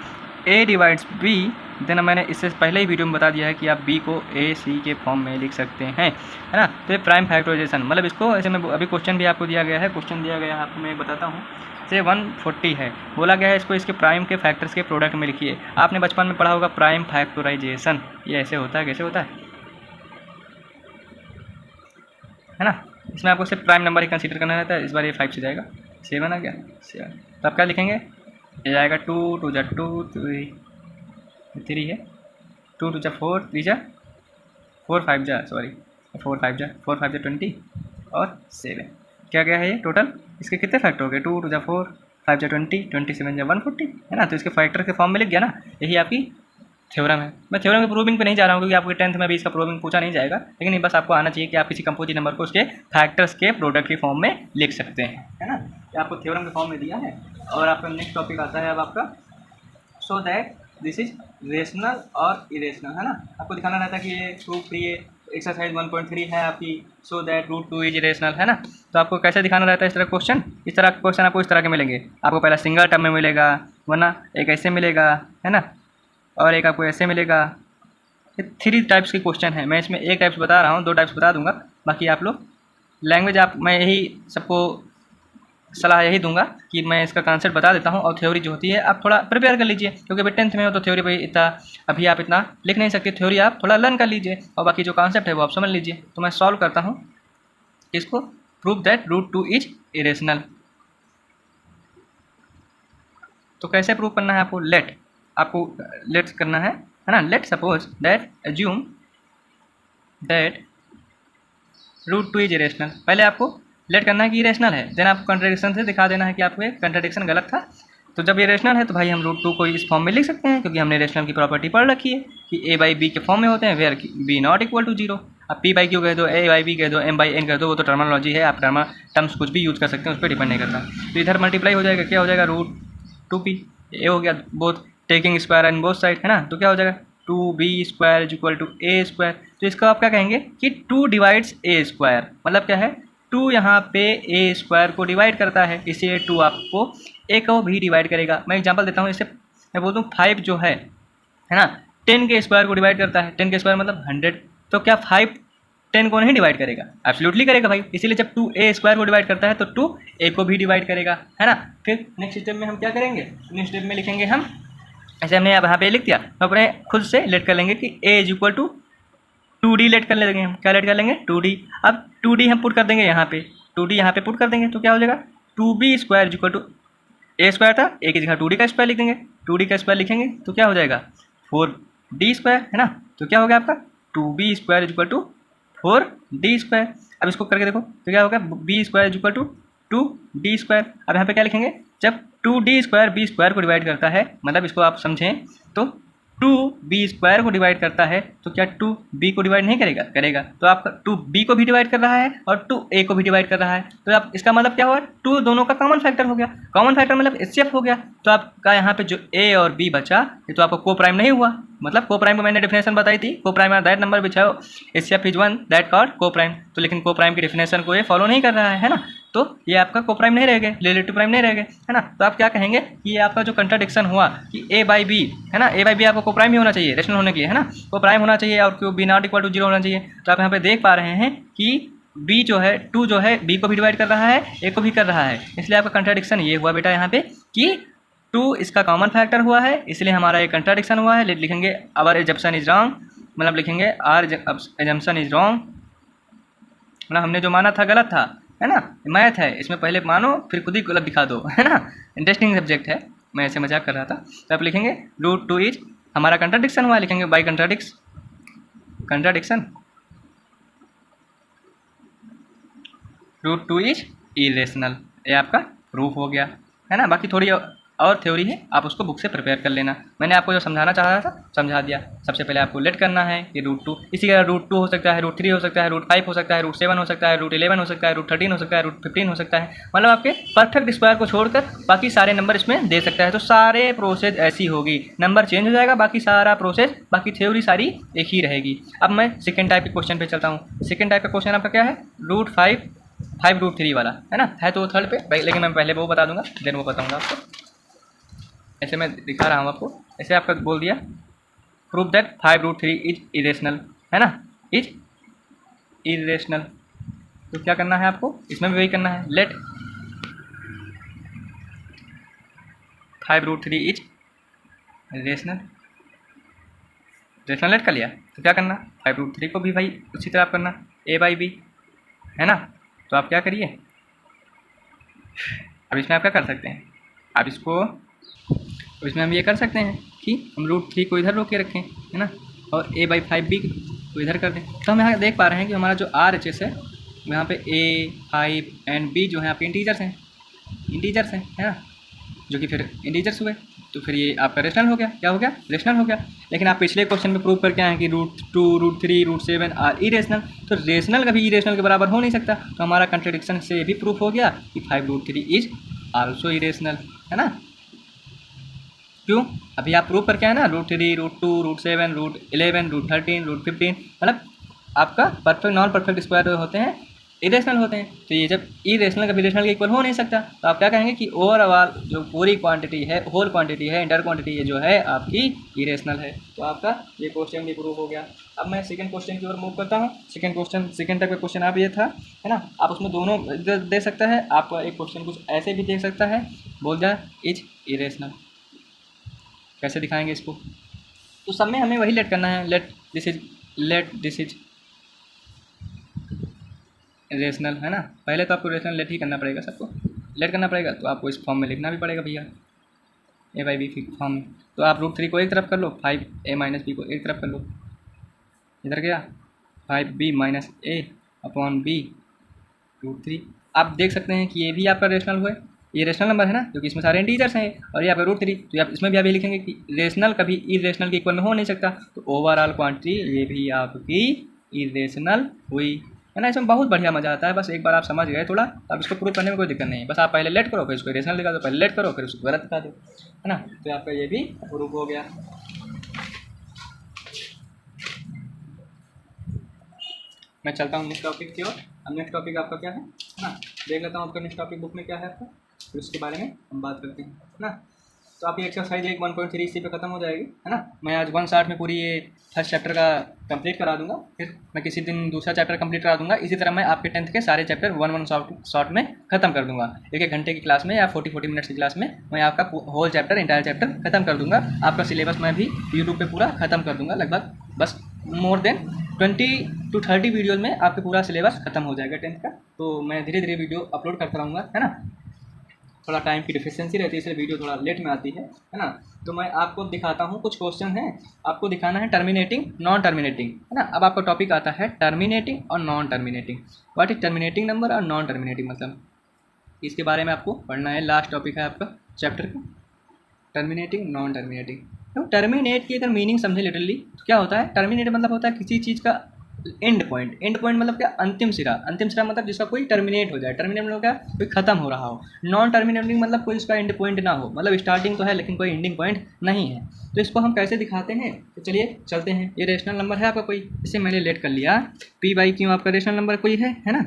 A डिवाइड्स B, देन मैंने इससे पहले ही वीडियो में बता दिया है कि आप B को A C के फॉर्म में लिख सकते हैं, है ना। तो ये प्राइम फैक्टराइजेशन, मतलब इसको ऐसे में अभी क्वेश्चन भी आपको दिया गया है, क्वेश्चन दिया गया है आपको मैं बताता हूँ। से 140 है, बोला गया है इसको इसके प्राइम के फैक्टर्स के प्रोडक्ट में लिखिए। आपने बचपन में पढ़ा होगा प्राइम फैक्टराइजेशन, ये ऐसे होता है, कैसे होता है ना। इसमें आपको सिर्फ प्राइम नंबर ही कंसीडर करना रहता है। इस बार ये 5 से जाएगा, 7 आ गया 7। तो आप क्या लिखेंगे, ये आएगा 2 2 जा 2 3 है, 2 2 जा 4 3 जा 4 5 जा 4 5 जा 20 और 7। क्या क्या है ये टोटल, इसके कितने फैक्टर हो गए, 2 2 जा 4 5 जा 20 27 जा 140, है ना। तो इसके फैक्टर के फॉर्म में लिख गया ना, यही आपकी थ्योरम है। मैं थ्योरम की प्रूविंग पे नहीं जा रहा हूँ क्योंकि आपके 10th में भी इसका प्रूविंग पूछा नहीं जाएगा, लेकिन बस आपको आना चाहिए कि आप किसी कंपोजिट नंबर को उसके फैक्टर्स के प्रोडक्ट के फॉर्म में लिख सकते हैं, है ना। ये आपको थ्योरम के फॉर्म में दिया है। और आपका नेक्स्ट टॉपिक आता है अब आपका so that this is rational और इरेशनल, है ना। आपको दिखाना रहता है कि ये प्रूफ फ्री है, एक्सरसाइज 1.3 है आपकी, सो दैट √2 इज इरेशनल, है ना। तो आपको कैसे दिखाना रहता है इस तरह क्वेश्चन, इस तरह क्वेश्चन आपको इस तरह के मिलेंगे। आपको पहला सिंगल टर्म में मिलेगा, वरना एक ऐसे मिलेगा, है ना, और एक आपको ऐसे मिलेगा। ये 3 टाइप्स के क्वेश्चन है। मैं इसमें एक टाइप्स बता रहा हूँ, 2 टाइप्स बता दूंगा, बाकी आप लोग लैंग्वेज आप, मैं यही सबको सलाह यही दूंगा कि मैं इसका कॉन्सेप्ट बता देता हूँ और थ्योरी जो होती है आप थोड़ा प्रिपेयर कर लीजिए, क्योंकि अभी 10th में हो तो थ्योरी भाई इतना अभी आप इतना लिख नहीं सकते। थ्योरी आप थोड़ा लर्न कर लीजिए और बाकी जो कॉन्सेप्ट है वो आप समझ लीजिए। तो मैं सॉल्व करता हूँ इसको, प्रूव दैट √2 इज इरेशनल। तो कैसे प्रूव करना है आपको, लेट करना है ना। Let suppose that assume that √2 is irrational. पहले आपको लेट करना है कि इरेशनल है, देन आपको कंट्राडिक्शन से दिखा देना है कि आपको कंट्राडिक्शन गलत था। तो जब ये रेशनल है तो भाई हम √2 को इस फॉर्म में लिख सकते हैं, क्योंकि हमने रेशनल की प्रॉपर्टी पढ़ रखी है कि A/B के फॉर्म में होते हैं, where B not equal to 0। अब P/Q कह दो, A/B कह दो, M/N कह दो, वो तो टर्मिनोलॉजी है, आप टर्म्स कुछ भी यूज़ कर सकते हैं, उस पर डिपेंड नहीं करता। तो इधर मल्टीप्लाई हो जाएगा, क्या हो जाएगा √2P, ये हो गया both taking square and both side, है ना। तो क्या हो जाएगा 2B² is equal to A²। तो इसको आप क्या कहेंगे कि 2 डिवाइड्स A², मतलब क्या है 2 यहाँ पे A² को डिवाइड करता है, इसलिए 2 आपको A को भी डिवाइड करेगा। मैं एग्जांपल देता हूँ, इससे मैं बोलता हूँ 5 जो है ना 10 के स्क्वायर को डिवाइड करता है, 10 के स्क्वायर मतलब 100। तो क्या 5 10 को नहीं डिवाइड करेगा, एब्सोल्युटली करेगा भाई। इसीलिए जब 2A² को डिवाइड करता है तो 2A को भी डिवाइड करेगा, है ना। फिर नेक्स्ट स्टेप में हम क्या करेंगे, नेक्स्ट स्टेप में लिखेंगे हम, ऐसे हमने यहाँ पे लिख दिया तो अपने खुद से लेट कर लेंगे कि A is equal to 2D let कर लेंगे हम, क्या लेट कर लेंगे 2D। अब 2D हम पुट कर देंगे यहाँ पे, 2D यहाँ पे पुट कर देंगे तो क्या हो जाएगा 2B² is equal to A² था, A की जगह 2D का स्क्वायर लिख देंगे, 2D का स्क्वायर लिखेंगे तो क्या हो जाएगा 4D², है ना। तो क्या हो गया आपका 2B² is equal to 4D²। अब इसको करके देखो तो क्या होगा B² is equal to 2D²। अब यहाँ पे क्या लिखेंगे, जब 2D² B² को डिवाइड करता है, मतलब इसको आप समझें तो 2B² को डिवाइड करता है तो क्या 2B को डिवाइड नहीं करेगा, करेगा। तो आपका 2B को भी डिवाइड कर रहा है और 2A को भी डिवाइड कर रहा है, तो आप इसका मतलब क्या हुआ 2 दोनों का कॉमन फैक्टर हो गया, कॉमन फैक्टर मतलब HCF हो गया। तो आपका यहाँ पे जो A और B बचा ये तो आपको को प्राइम नहीं हुआ, मतलब को प्राइम को मैंने डेफिनेशन बताई थी, को prime that number which have HCF is 1 that called को प्राइम। तो लेकिन को प्राइम की डेफिनेशन को ये फॉलो नहीं कर रहा है ना, तो ये आपका को प्राइम नहीं रह गए, रिलेटिव प्राइम नहीं रह गए, है ना। तो आप क्या कहेंगे कि ये आपका जो कंट्राडिक्शन हुआ कि A/B, है ना, A/B आपको को प्राइम ही होना चाहिए रेशनल होने के लिए, है ना, को प्राइम होना चाहिए और क्यों B नॉट इक्वल टू 0 होना चाहिए। तो आप यहाँ पे देख पा रहे हैं कि B जो है 2 जो है B को भी डिवाइड कर रहा है, A को भी कर रहा है, इसलिए आपका कंट्राडिक्शन ये हुआ बेटा यहाँ पे कि 2 इसका कॉमन फैक्टर हुआ है, इसलिए हमारा ये कंट्राडिक्शन हुआ है। लिखेंगे आवर एजम्पशन इज रॉन्ग, मतलब लिखेंगे आर एजम्पशन इज रॉन्ग, मतलब हमने जो माना था गलत था, है ना। मैथ है, इसमें पहले मानो फिर खुद ही गलत दिखा दो, है ना। इंटरेस्टिंग सब्जेक्ट है, मैं ऐसे मजाक कर रहा था। तो आप लिखेंगे √2 इज हमारा कंट्राडिक्शन हुआ, लिखेंगे बाई कंट्राडिक्शन √2 इज इरेशनल, ये आपका प्रूफ हो गया, है ना। बाकी थोड़ी और थ्योरी है, आप उसको बुक से प्रिपेयर कर लेना। मैंने आपको जो समझाना चाह रहा था समझा दिया। सबसे पहले आपको लेट करना है कि √2, इसी तरह √2 हो सकता है, √3 हो सकता है, √5 हो सकता है, √7 हो सकता है, √11 हो सकता है, √13 हो सकता है, √15 हो सकता है। मतलब आपके परफेक्ट स्क्वायर को छोड़कर बाकी सारे नंबर इसमें दे सकता है। तो सारे प्रोसेस ऐसी होगी, नंबर चेंज हो जाएगा, बाकी सारा प्रोसेस, बाकी थ्योरी सारी एक ही रहेगी। अब मैं सेकेंड टाइप के क्वेश्चन पे चलता हूँ। सेकेंड टाइप का क्वेश्चन आपका क्या है, √5 √3 वाला है ना, है तो थर्ड पे, लेकिन मैं पहले वो बता दूंगा, देन वो बताऊंगा आपको। ऐसे मैं दिखा रहा हूँ आपको, ऐसे आपका बोल दिया प्रूव दैट 5 √3 इज इरेशनल, है ना, इज इरेशनल। तो क्या करना है आपको, इसमें भी वही करना है, let 5 √3 is rational. Rational let कर लिया तो क्या करना, 5 √3 को भी भाई उसी तरह आप करना, a/b, है ना। तो आप क्या करिए, अब इसमें आप क्या कर सकते हैं, आप इसको, अब इसमें हम ये कर सकते हैं कि हम √3 को इधर रोक के रखें, है ना, और a/5b को इधर कर दें। तो हम यहाँ देख पा रहे हैं कि हमारा जो RHS है, यहाँ पे a, 5 एंड b जो है आपके इंटीजर्स हैं, है ना, जो कि फिर इंटीजर्स हुए। तो फिर ये आपका रेशनल हो गया, क्या हो गया, रेशनल हो गया। लेकिन आप पिछले क्वेश्चन में प्रूव करके आए कि √2 √3 √7 आर इरेशनल, तो रेशनल कभी इरेशनल के बराबर हो नहीं सकता। तो हमारा कंट्रडिक्शन से ये भी प्रूफ हो गया कि 5 √3 इज आल्सो इरेशनल, है ना। क्यों, अभी आप प्रूव करके आए ना, √3 √2 √7 √11 √13 √15, मतलब आपका परफेक्ट नॉन परफेक्ट स्क्वायर होते हैं, इरेशनल होते हैं। तो ये जब इरेशनल कभी रेशनल के इक्वल हो नहीं सकता, तो आप क्या कहेंगे कि ओवरऑल जो पूरी क्वांटिटी है, होल क्वांटिटी है, इंटर क्वांटिटी है जो है आपकी इरेशनल है। तो आपका ये क्वेश्चन भी प्रूव हो गया। अब मैं सेकंड क्वेश्चन की ओर मूव करता हूँ। सेकंड क्वेश्चन, सेकंड टाइप का क्वेश्चन आप ये था, है ना, आप उसमें दोनों दे सकता है, आपका एक क्वेश्चन कुछ ऐसे भी दे सकता है, बोल दिया इज इरेशनल। कैसे दिखाएंगे इसको, तो सब में हमें वही लेट करना है, लेट दिस इज रेशनल, है ना। पहले तो आपको रेशनल लेट ही करना पड़ेगा, सबको लेट करना पड़ेगा, तो आपको इस फॉर्म में लिखना भी पड़ेगा भैया, a/b फॉर्म में। तो आप √3 को एक तरफ कर लो, 5a - b को एक तरफ कर लो, इधर गया 5b - a/b √3। आप देख सकते हैं कि ये भी आपका रेशनल हुआ है, ये रेशनल नंबर है ना, क्योंकि इसमें सारे इंटीजर्स हैं, और ये आपका √3, तो आप इसमें भी आप ये लिखेंगे कि रेशनल कभी इरेशनल के इक्वल में हो नहीं सकता। तो ओवरऑल क्वांटिटी ये भी आपकी इरेशनल हुई, है ना। इसमें बहुत बढ़िया मजा आता है, बस एक बार आप समझ गए थोड़ा, अब इसको प्रूव करने में कोई दिक्कत नहीं है। बस आप पहले लेट करो, फिर इसको रेशनल दिखा दो, पहले लेट करो, फिर उसको गलत दिखा दो, है ना। तो आपका ये भी प्रूव हो गया। मैं चलता हूँ नेक्स्ट टॉपिक की ओर। अब नेक्स्ट टॉपिक आपका क्या है ना, देख लेता हूँ आपका नेक्स्ट टॉपिक बुक में क्या है आपका, फिर उसके बारे में हम बात करते हैं, है ना। तो आपकी एक्सरसाइज 1.3 इसी पे खत्म हो जाएगी, है ना। मैं आज 1 शॉट में पूरी ये फर्स्ट चैप्टर का कंप्लीट करा दूंगा, फिर मैं किसी दिन दूसरा चैप्टर कंप्लीट करा दूंगा। इसी तरह मैं आपके 10th के सारे चैप्टर 1 शॉट में खत्म कर दूंगा। 1 घंटे की क्लास में या 40 मिनट्स की क्लास में मैं आपका होल चैप्टर, इंटायर चैप्टर खत्म कर दूंगा। आपका सिलेबस मैं भी यूट्यूब पे पूरा खत्म कर दूंगा, लगभग बस मोर देन 20 to 30 वीडियोज़ में आपके पूरा सिलेबस खत्म हो जाएगा 10th का। तो मैं धीरे धीरे वीडियो अपलोड करता रहूँगा, है ना। थोड़ा टाइम की डिफिशिएंसी रहती है, इसलिए वीडियो थोड़ा लेट में आती है ना। तो मैं आपको दिखाता हूँ कुछ क्वेश्चन हैं, आपको दिखाना है टर्मिनेटिंग नॉन टर्मिनेटिंग, है ना। अब आपका टॉपिक आता है टर्मिनेटिंग और non terminating. What is terminating number और नॉन टर्मिनेटिंग, मतलब इसके बारे में आपको पढ़ना है। लास्ट टॉपिक है आपका चैप्टर का, टर्मिनेटिंग नॉन टर्मिनेटिंग। तो टर्मिनेट की अगर मीनिंग समझे लिटरली तो क्या होता है, टर्मिनेट मतलब होता है किसी चीज़ का एंड पॉइंट। एंड पॉइंट मतलब क्या, अंतिम सिरा। अंतिम सिरा मतलब जिसका कोई टर्मिनेट हो जाए। टर्मिनेट मतलब क्या, कोई खत्म हो रहा हो। नॉन टर्मिनेटिंग मतलब कोई इसका एंड पॉइंट ना हो, मतलब स्टार्टिंग तो है लेकिन कोई एंडिंग पॉइंट नहीं है। तो इसको हम कैसे दिखाते हैं, तो चलिए चलते हैं। ये रेशनल नंबर है आपका कोई, इसे मैंने लेट कर लिया, p/q आपका रेशनल नंबर कोई है ना।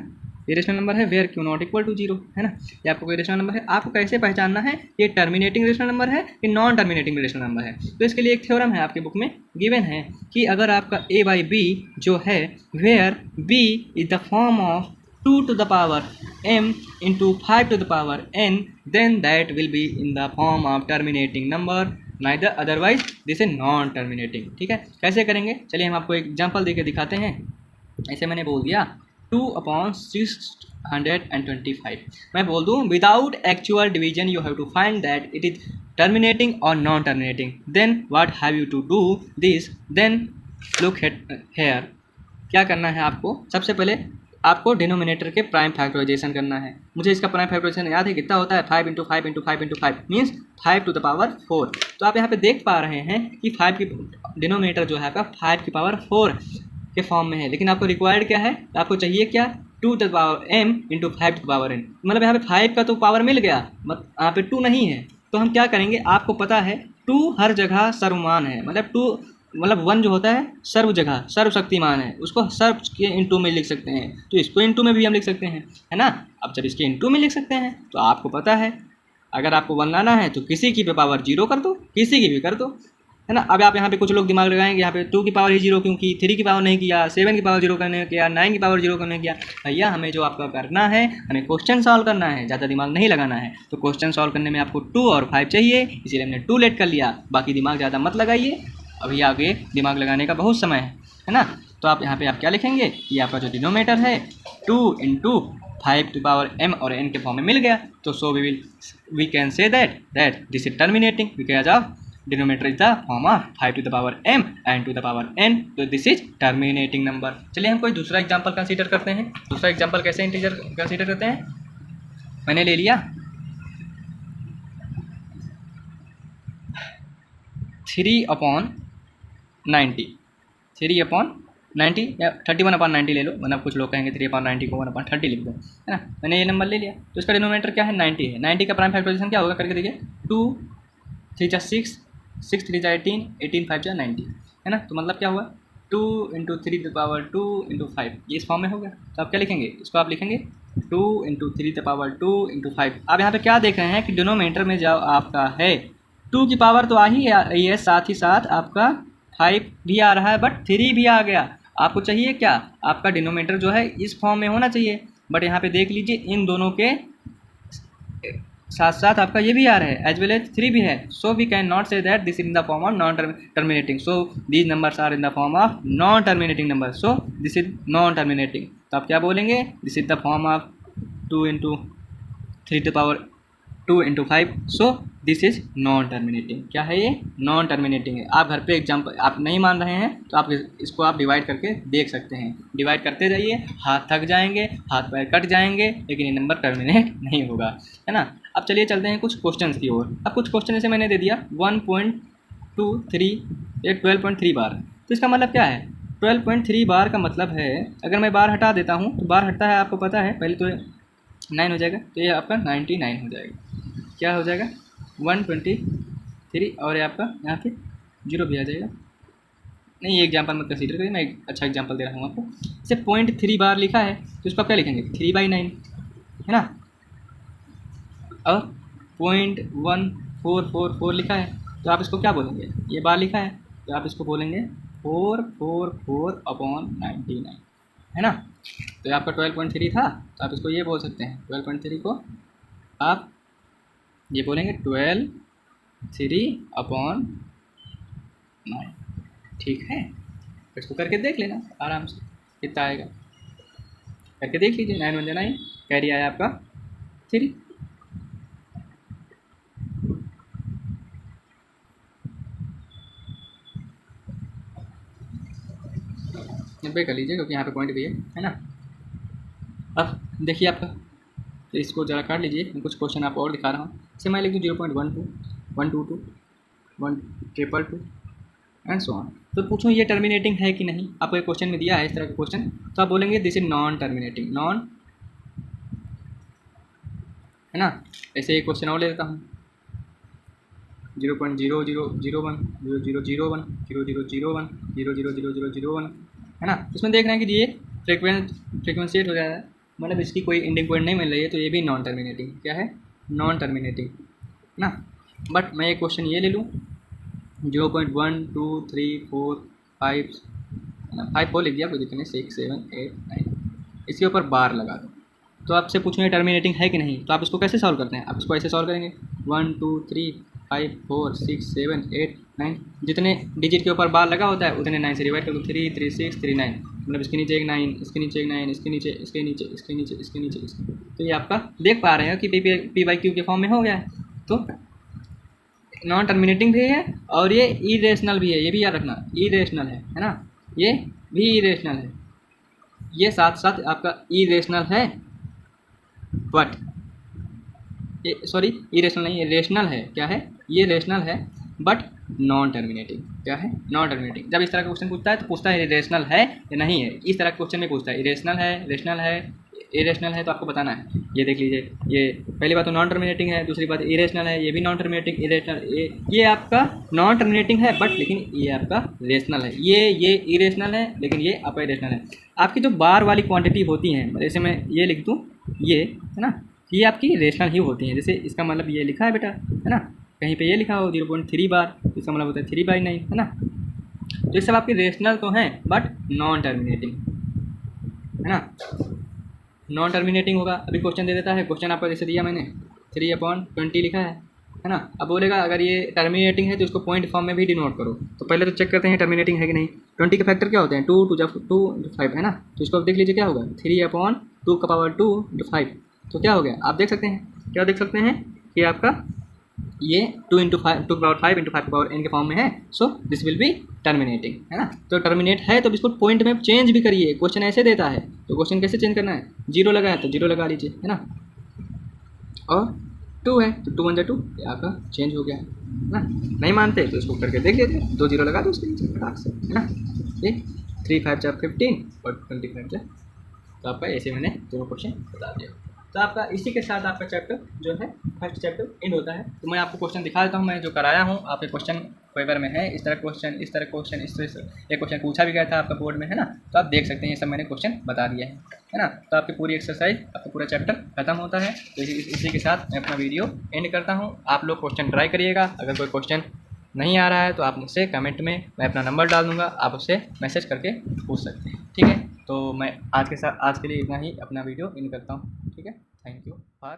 ये रेशनल नंबर है where q not equal to 0, है ना। ये आपको कोई रेशनल नंबर है, आपको कैसे पहचानना है ये टर्मिनेटिंग रेशनल नंबर है कि नॉन टर्मिनेटिंग रेशनल नंबर है। तो इसके लिए एक थ्योरम है आपकी बुक में गिवन है कि अगर आपका a/b जो है where b is the form of 2 to the power m into 5 to the power n, then that will be in the form of terminating number, neither otherwise this is non terminating। ठीक है, कैसे करेंगे, चलिए हम आपको एक example देके दिखाते हैं। ऐसे मैंने बोल दिया 2/625, मैं बोल दूँ without actual division you have to find that it is terminating और non terminating. Then what have you to do this, then look here. क्या करना है आपको, सबसे पहले आपको डिनोमिनेटर के प्राइम फैक्टराइजेशन करना है। मुझे इसका प्राइम फैक्टराइजेशन याद है, कितना होता है 5 × 5 × 5 × 5 मीन्स 5⁴। तो आप यहाँ पे देख पा रहे हैं कि 5 की डिनोमिनेटर जो है आपका 5⁴ के फॉर्म में है, लेकिन आपको रिक्वायर्ड क्या है, आपको चाहिए क्या 2m × 5n। मतलब यहाँ पे 5 का तो पावर मिल गया, मतलब यहाँ पे 2 नहीं है। तो हम क्या करेंगे, आपको पता है 2 हर जगह सर्वमान है, मतलब 2 मतलब 1 जो होता है सर्व जगह सर्वशक्तिमान है, उसको सर्व के इंटू में लिख सकते हैं। तो इसको इंटू में भी हम लिख सकते हैं, है ना। अब जब इसके इंटू में लिख सकते हैं तो आपको पता है अगर आपको 1 लाना है तो किसी की भी पावर 0 कर दो, किसी की भी कर दो, है ना। अब आप यहाँ पे कुछ लोग दिमाग लगाएंगे यहाँ पे 2 की पावर ही 0 क्यों की, 3 की पावर नहीं किया, 7 की पावर 0 करने किया, 9 की पावर 0 करने किया। भैया हमें जो आपका करना है, हमें क्वेश्चन सॉल्व करना है, ज़्यादा दिमाग नहीं लगाना है। तो क्वेश्चन सॉल्व करने में आपको 2 और 5 चाहिए, इसीलिए हमने 2 लेट कर लिया। बाकी दिमाग ज़्यादा मत लगाइए, अभी आगे दिमाग लगाने का बहुत समय है ना। तो आप यहाँ पे आप क्या लिखेंगे, ये आपका जो डिनोमिनेटर है 2 × 5m और n के फॉर्म में मिल गया। तो so we can say that this is terminating because of denominator is the form of 5⁴m and 2⁴n। तो दिस इज टर्मिनेटिंग नंबर। चलिए हम कोई दूसरा एग्जांपल कंसीडर करते हैं। दूसरा एग्जांपल कैसे इंटीजर कंसीडर करते हैं, मैंने ले लिया 3/90 या 31/90 ले लो, मतलब कुछ लोग कहेंगे 3/90 को 1/30 लिख दो, है ना। मैंने ये नंबर ले लिया, तो इसका डिनोमिनेटर क्या है 90 है। 90 का प्राइम फैक्टराइजेशन क्या होगा करके देखिए, 2 3 × 6 6 3 × 18 18 5 × 90, है ना। तो मतलब क्या हुआ 2 × 3⁴ 2 × 5, ये इस फॉर्म में हो गया। तो आप क्या लिखेंगे, इसको आप लिखेंगे 2 × 3⁴ 2 × 5। आप यहाँ पे क्या देख रहे हैं कि डिनोमिनेटर में जो आपका है 2 की पावर तो आ ही है, साथ ही साथ आपका 5 भी आ रहा है, बट 3 भी आ गया। आपको चाहिए क्या, आपका डिनोमिनेटर जो है इस फॉर्म में होना चाहिए, बट यहाँ पे देख लीजिए इन दोनों के साथ साथ आपका ये भी आ रहा है एज वेल एज 3 भी है। So we can not say that this in the form of non terminating. So these numbers are in the form of non terminating number, so this is non terminating. तो आप क्या बोलेंगे, this is the form of 2 × 3⁴ 2 × 5, so this is non terminating. क्या है ये, non terminating है। आप घर पे एग्जाम्पल आप नहीं मान रहे हैं तो आप इसको आप डिवाइड करके देख सकते हैं, डिवाइड करते जाइए, हाथ थक जाएंगे, हाथ पैर कट जाएंगे, लेकिन ये नंबर टर्मिनेट नहीं होगा, है ना। अब चलिए चलते हैं कुछ क्वेश्चन की ओर। अब कुछ क्वेश्चन जैसे मैंने दे दिया 1.23 ये 12.3 बार, तो इसका मतलब क्या है 12.3 बार का मतलब है, अगर मैं बार हटा देता हूँ तो बार हटता है आपको पता है, पहले तो 9 हो जाएगा, तो ये आपका 99 हो जाएगा। क्या हो जाएगा 123 और ये आपका यहाँ पे 0 भी आ जाएगा। नहीं, ये एग्जाम्पल मत कंसीडर करिए, मैं एक अच्छा एग्जाम्पल दे रहा हूँ आपको। जैसे 0.3 बार लिखा है तो इसको आप क्या लिखेंगे 3/9, है ना। और 0.1444 लिखा है तो आप इसको क्या बोलेंगे, ये बार लिखा है तो आप इसको बोलेंगे 444/99, है ना। तो आपका 12.3 था तो आप इसको ये बोल सकते हैं, 12.3 को आप ये बोलेंगे 12/3/9, ठीक है। इसको करके देख लेना आराम से कितना आएगा, करके देख लीजिए। 9 × 1 = 9, कैरी आया आपका 3। नब्बे कर लीजिए क्योंकि यहाँ पे पॉइंट भी है ना। अब देखिए आपका, तो इसको ज़रा काट लीजिए, मैं कुछ क्वेश्चन आपको और दिखा रहा हूँ। जैसे मैं लिख दूँ 0.12 122 122 एंड सो ऑन। तो पूछूँ ये टर्मिनेटिंग है कि नहीं, आपको एक क्वेश्चन में दिया है इस तरह का क्वेश्चन, तो आप बोलेंगे this is non terminating, non, है ना। ऐसे एक क्वेश्चन और ले लेता हूँ 0.0001 0001 000001 0000001, है ना। इसमें देख रहे हैं कि ये फ्रिक्वेंशिएट हो रहा है, मतलब इसकी कोई एंडिंग पॉइंट नहीं मिल रही है, तो ये भी नॉन टर्मिनेटिंग, क्या है नॉन टर्मिनेटिंग ना। बट मैं एक क्वेश्चन ये ले लूँ 0.1 2 3 4 5 5 4 लिख दिया, कोई दिक्कत नहीं, 6 7 8 9, इसके ऊपर बार लगा दो। तो आपसे पूछूँ ये टर्मिनेटिंग है कि नहीं, तो आप इसको कैसे सॉल्व करते हैं, आप इसको ऐसे सॉल्व करेंगे 1 2 3 5 4 6 7 8 9, जितने डिजिट के ऊपर बार लगा होता है उतने 9 से डिवाइड कर दो, 3 3 6 3 9, मतलब इसके नीचे एक 9, इसके नीचे एक 9, इसके नीचे इसके नीचे इसके नीचे इसके नीचे इसके, तो ये आपका देख पा रहे हो कि P/Q के फॉर्म में हो गया है। तो नॉन टर्मिनेटिंग भी है और ये इरेशनल भी है, ये भी याद रखना, इरेशनल है ना, ये भी इरेशनल है। ये साथ साथ आपका इरेशनल है, बट सॉरी इरेशनल नहीं, ये रेशनल है। क्या है? ये रेशनल है बट नॉन टर्मिनेटिंग। क्या है? Non terminating. जब इस तरह का क्वेश्चन पूछता है तो पूछता है इरेशनल है या नहीं है। इस तरह के क्वेश्चन में पूछता है इरेशनल है, रेशनल है, इरेशनल है, तो आपको बताना है। ये देख लीजिए, ये पहली बात तो नॉन टर्मिनेटिंग है, दूसरी बात इरेशनल है, ये भी नॉन टर्मिनेटिंग, इरेशनल। ये आपका नॉन टर्मिनेटिंग है बट लेकिन ये आपका रेशनल है। ये इरेशनल है लेकिन ये आपका इरेशनल है। आपकी जो बार वाली क्वांटिटी होती हैं, जैसे मैं ये लिख दूँ, ये है ना, ये आपकी रेशनल ही होती हैं। जैसे इसका मतलब ये लिखा है बेटा, है ना, कहीं पे ये लिखा हो 0.3 बार, इसका मतलब होता है 3/9, है ना। तो ये सब आपकी रेशनल तो हैं बट नॉन टर्मिनेटिंग, है ना, नॉन टर्मिनेटिंग होगा। अभी क्वेश्चन दे देता है, क्वेश्चन आपका जैसे दिया मैंने 3/20 लिखा है ना। अब बोलेगा अगर ये टर्मिनेटिंग है तो इसको पॉइंट फॉर्म में भी डिनोट करो। तो पहले तो चेक करते हैं टर्मिनेटिंग है कि नहीं। 20 के फैक्टर क्या होते हैं? 2 2 5, है ना। तो इसको अब देख लीजिए क्या होगा, 3/2 तो क्या हो गया? आप देख सकते हैं, क्या देख सकते हैं कि आपका ये 2 × 5 2 × 5 × 5n के फॉर्म में है। So this will be terminating, है ना। तो टर्मिनेट है तो इसको पॉइंट में चेंज भी करिए। क्वेश्चन ऐसे देता है तो क्वेश्चन कैसे चेंज करना है? 0 लगा है तो 0 लगा लीजिए, है ना। और 2 है तो 2 × 2 आपका चेंज हो गया है ना। नहीं मानते तो इसको करके देख लीजिए, 2 0 लगा दो उसके नीचे फटाक से, है ना। ये 3 5 15 और 25 तो आपका ऐसे मैंने दोनों क्वेश्चन बता दिया। तो आपका इसी के साथ आपका चैप्टर जो है, फर्स्ट चैप्टर एंड होता है। तो मैं आपको क्वेश्चन दिखा देता हूँ, मैं जो कराया हूँ आपके क्वेश्चन पेपर में है। इस तरह क्वेश्चन, इस तरह क्वेश्चन, इस तरह से एक क्वेश्चन पूछा भी गया था आपका बोर्ड में, है ना। तो आप देख सकते हैं ये सब मैंने क्वेश्चन बता दिया है ना। तो आपकी पूरी एक्सरसाइज, आपका पूरा चैप्टर खत्म होता है। तो इसी के साथ मैं अपना वीडियो एंड करता हूँ। आप लोग क्वेश्चन ट्राई करिएगा। अगर कोई क्वेश्चन नहीं आ रहा है तो आप मुझसे कमेंट में, मैं अपना नंबर डाल दूँगा, आप उससे मैसेज करके पूछ सकते हैं, ठीक है। तो मैं आज के लिए इतना ही अपना वीडियो एंड करता हूँ, ठीक है। Thank you for